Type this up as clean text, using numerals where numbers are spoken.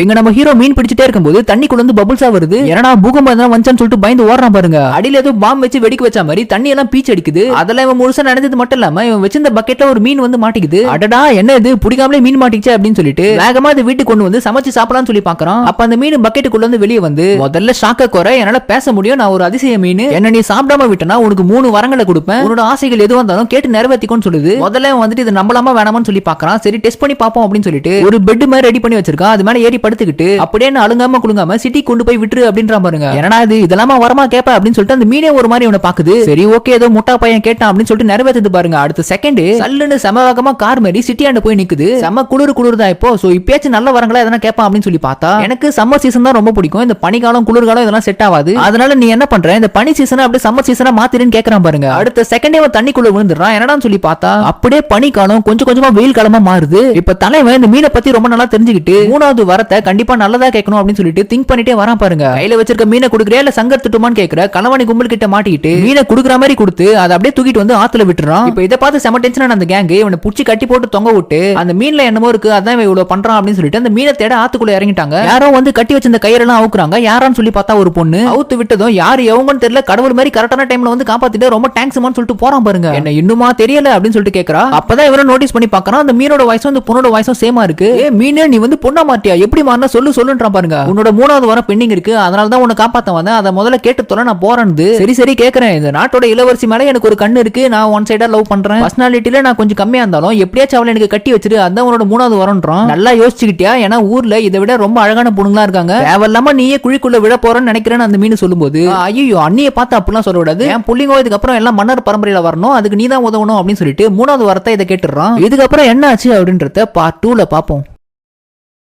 எங்க நம்ம ஹீரோ மீன் பிடிச்சிட்டே இருக்கும்போது தண்ணிக்குள்ள இருந்து பபுள்ஸா வருது. ஏன்னா பூகம்பம் தான் வந்துச்சான்னு சொல்லிட்டு பயந்து ஓடுறான் பாருங்க. அடியில ஏதோ பாம்பு வச்சு வெடிக்க வச்ச மாதிரி தண்ணி எல்லாம் பீச்சு அடிக்குது. அதெல்லாம் இவன் முழுசா நடந்தது மட்டும் இல்லாம இவன் வச்சிருந்த பக்கெட்ல ஒரு மீன் வந்து மாட்டிக்குது. அடடா என்ன இது பிடிக்காமலே மீன் மாட்டிச்சு அப்படின்னு சொல்லிட்டு வேகமா அதை வீட்டுக்கு கொண்டு வந்து சமைச்சு சாப்பிடலாம்னு சொல்லி பாக்குறான். அப்ப அந்த மீன் பக்கெட்டுக்குள்ள இருந்து வெளியே வந்து முதல்ல ஷாக்க குறை என்னால பேச முடியும், நான் ஒரு அதிசய மீன், என்ன நீ சாப்பிடாம விட்டனா உனக்கு 3 வரங்களை கொடுப்பேன், உன்னோட ஆசைகள் எது வந்தாலும் கேட்டு நிறைவேற்றிக்கோன்னு சொல்லுது. முதல்ல வந்துட்டு இதை நம்பலாமா வேணாமான்னு சொல்லி பாக்குறான். சரி டெஸ்ட் பண்ணி பாப்போம் அப்படின்னு சொல்லிட்டு ஒரு பெட் மாதிரி ரெடி பண்ணி வச்சிருக்கான். அது மேல ஏறி படுத்துக்கிட்டு அப்படியே அழுங்காம குலுங்காம சிட்டி கொண்டு போய் விட்டுரு அப்படின்ற பாருங்க. என்னடா இது இதெல்லாம் வரமா கேப்ப அப்படின்னு சொல்லிட்டு அந்த மீனே ஒரு மாதிரி இவனை பாக்குது. சரி ஓகே ஏதோ முட்டா பையன் கேட்டான் அப்படின்னு சொல்லிட்டு நிறைவேற்றது பாருங்க. அடுத்த செகண்ட் சல்லுன்னு சமவேகமா கார் மாதிரி சிட்டியாண்ட போய் நிக்குது. செம குளிர்தான் இப்போ. சோ இப்பயாச்சும் நல்ல வரங்களா எதனா கேட்பான் அப்படின்னு சொல்லி பார்த்தா எனக்கு சம்மர் சீசன் தான் ரொம்ப பிடிக்கும், இந்த பனிக்காலம் குளிர்காலம் இதெல்லாம் செட் ஆகாது, அதனால நீ என்ன பண்ற இந்த பனி சீசனை அப்படியே சம்மர் சீசனா மாத்திருன்னு கேக்குறான் பாருங்க. அடுத்த செகண்டே அவன் தண்ணிக்குள்ள விழுந்துறான். என்னடான்னு சொல்லி பார்த்தா அப்படியே பனிக்காலம் கொஞ்சம் கொஞ்சமா வெயில் காலமா மாறுது. இப்ப தலைவன் இந்த மீனை பத்தி ரொம்ப நல்லா தெரிஞ்சுக்கிட்டு 3வது வரத்தை கண்டிப்பா நல்லதா கேட்கணும் அப்படின்னு சொல்லிட்டு திங்க் பண்ணிட்டே வரான் பாருங்க. கையில வச்சிருக்க மீனை குடுக்கறியா இல்ல சங்கர் திட்டுமான்னு கேக்குற கலவாணி கும்பல் கிட்ட மாட்டிக்கிட்டு மீனை குடுக்குற மாதிரி கொடுத்து அதை அப்படியே தூக்கிட்டு வந்து ஆத்துல விட்டுறான். இப்ப இதை பார்த்து செம டென்ஷன் அந்த கேங் இவனை புடிச்சு கட்டி போட்டு தொங்க விட்டு அந்த மீன்ல என்னமோ இருக்கு அதான் இவ்வளவு பண்றான் அப்படின்னு சொல்லிட்டு அந்த மீனை தேட ஆத்துக்குள்ள இறங்கிட்டாங்க. யாரோ வந்து கட்டி வச்சிருந்த கயிறெல்லாம் அவுக்குறாங்க. யாரான்னு சொல்லி பார்த்தா ஒரு பொண்ணு. அவுத்து விட்டதும் யாரு எவங்கன்னு தெரியல, கடவுள் மாதிரி கரெக்டான டைம்ல வந்து காப்பாத்திட்டு ரொம்ப தேங்க்ஸ்மான்னு சொல்லிட்டு போறான் பாருங்க. என்ன இன்னுமா தெரியல அப்படின்னு சொல்லிட்டு கேக்குறா. அப்பதான் இவரை நோட்டீஸ் பண்ணி பாக்குறான் அந்த மீனோட வயசும் அந்த பொண்ணோட வயசும் சேமா இருக்கு. ஏ மீனே நீ வந்து பொண்ணா மாட்டியா, எப்படி மாறினா சொல்லுன்றான் பாருங்க. உன்னோட 3வது வர பெண்டிங் இருக்கு, அதனால தான் உன்னை காப்பாத்த வந்தேன், அதை முதல்ல கேட்டு தொலை நான் போறேன்னு. சரி கேக்குறேன், இந்த நாட்டோட இளவரசி மேல எனக்கு ஒரு கண்ணு இருக்கு, நான் ஒன் சைடா லவ் பண்றேன், பர்சனாலிட்டில நான் கொஞ்சம் கம்மியா இருந்தாலும் எப்படியாச்சும் அவளை எனக்கு கட்டி வச்சிரு, அதான் உன்னோட 3வது வரன்றான். நல்லா யோசிச்சுக்கிட்டியா, ஏன்னா ஊர்ல இதை விட ரொம்ப அழகான பொண்ணுங்களா இருக்காங்க, தேவையில்லாம நீயே குழிக்குள்ள விட போறேன்னு நினைக்கிறேன்னு அந்த மீன் சொல்லும்போது ஐயோ அண்ணியை பார்த்து அப்படிலாம் சொல்லக்கூடாது, என் புள்ளிங்கோ இதுக்கப்புறம் எல்லாம் மன்னர் பரம்பரையில வரணும், அதுக்கு நீ தான் உதவணும் அப்படின்னு சொல்லிட்டு 3வது வரத்தை இதை கேட்டுறான். இதுக்கப்புறம் என்ன ஆச்சு அப்படின்றத பார்ட் 2ல பாப்போம்.